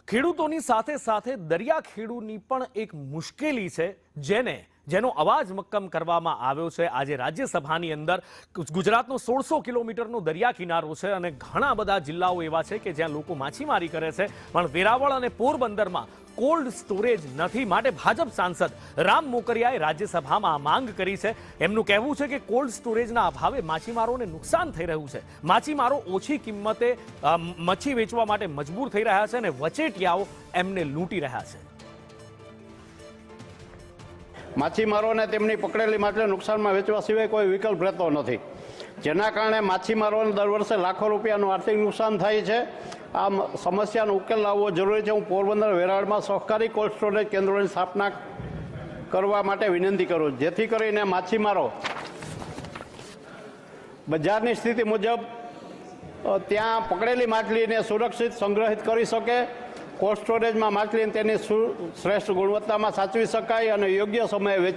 ખેડૂતોની સાથે સાથે દરિયાખેડૂની પણ એક મુશ્કેલી છે જેનો અવાજ મક્કમ કરવામાં આવ્યો છે। આજે રાજ્યસભાની અંદર ગુજરાતનો 1600 કિલોમીટરનો દરિયા કિનારો છે અને ઘણા બધા જિલ્લાઓ એવા છે કે જ્યાં લોકો માછીમારી કરે છે, પણ વેરાવળ અને પોરબંદરમાં કોલ્ડ સ્ટોરેજ નથી। માટે ભાજપ સાંસદ રામ મોકરિયાએ રાજ્યસભામાં માંગ કરી છે। એમનું કહેવું છે કે કોલ્ડ સ્ટોરેજના અભાવે માછીમારોને નુકસાન થઈ રહ્યું છે। માછીમારો ઓછી કિંમતે મચ્છી વેચવા માટે મજબૂર થઈ રહ્યા છે અને વચેટિયાઓ એમને લૂંટી રહ્યા છે। માછીમારોને તેમની પકડેલી માછલી નુકસાનમાં વેચવા સિવાય કોઈ વિકલ્પ રહેતો નથી, જેના કારણે માછીમારોને દર વર્ષે લાખો રૂપિયાનું આર્થિક નુકસાન થાય છે। આ સમસ્યાનો ઉકેલ લાવવો જરૂરી છે। હું પોરબંદર વેરાવળમાં સહકારી કોલ્ડ સ્ટોરેજ કેન્દ્રોની સ્થાપના કરવા માટે વિનંતી કરું, જેથી કરીને માછીમારો બજારની સ્થિતિ મુજબ ત્યાં પકડેલી માછલીને સુરક્ષિત સંગ્રહિત કરી શકે। કોલ્ડ સ્ટોરેજમાં માછલીને તેની શ્રેષ્ઠ ગુણવત્તામાં સાચવી શકાય અને યોગ્ય સમયે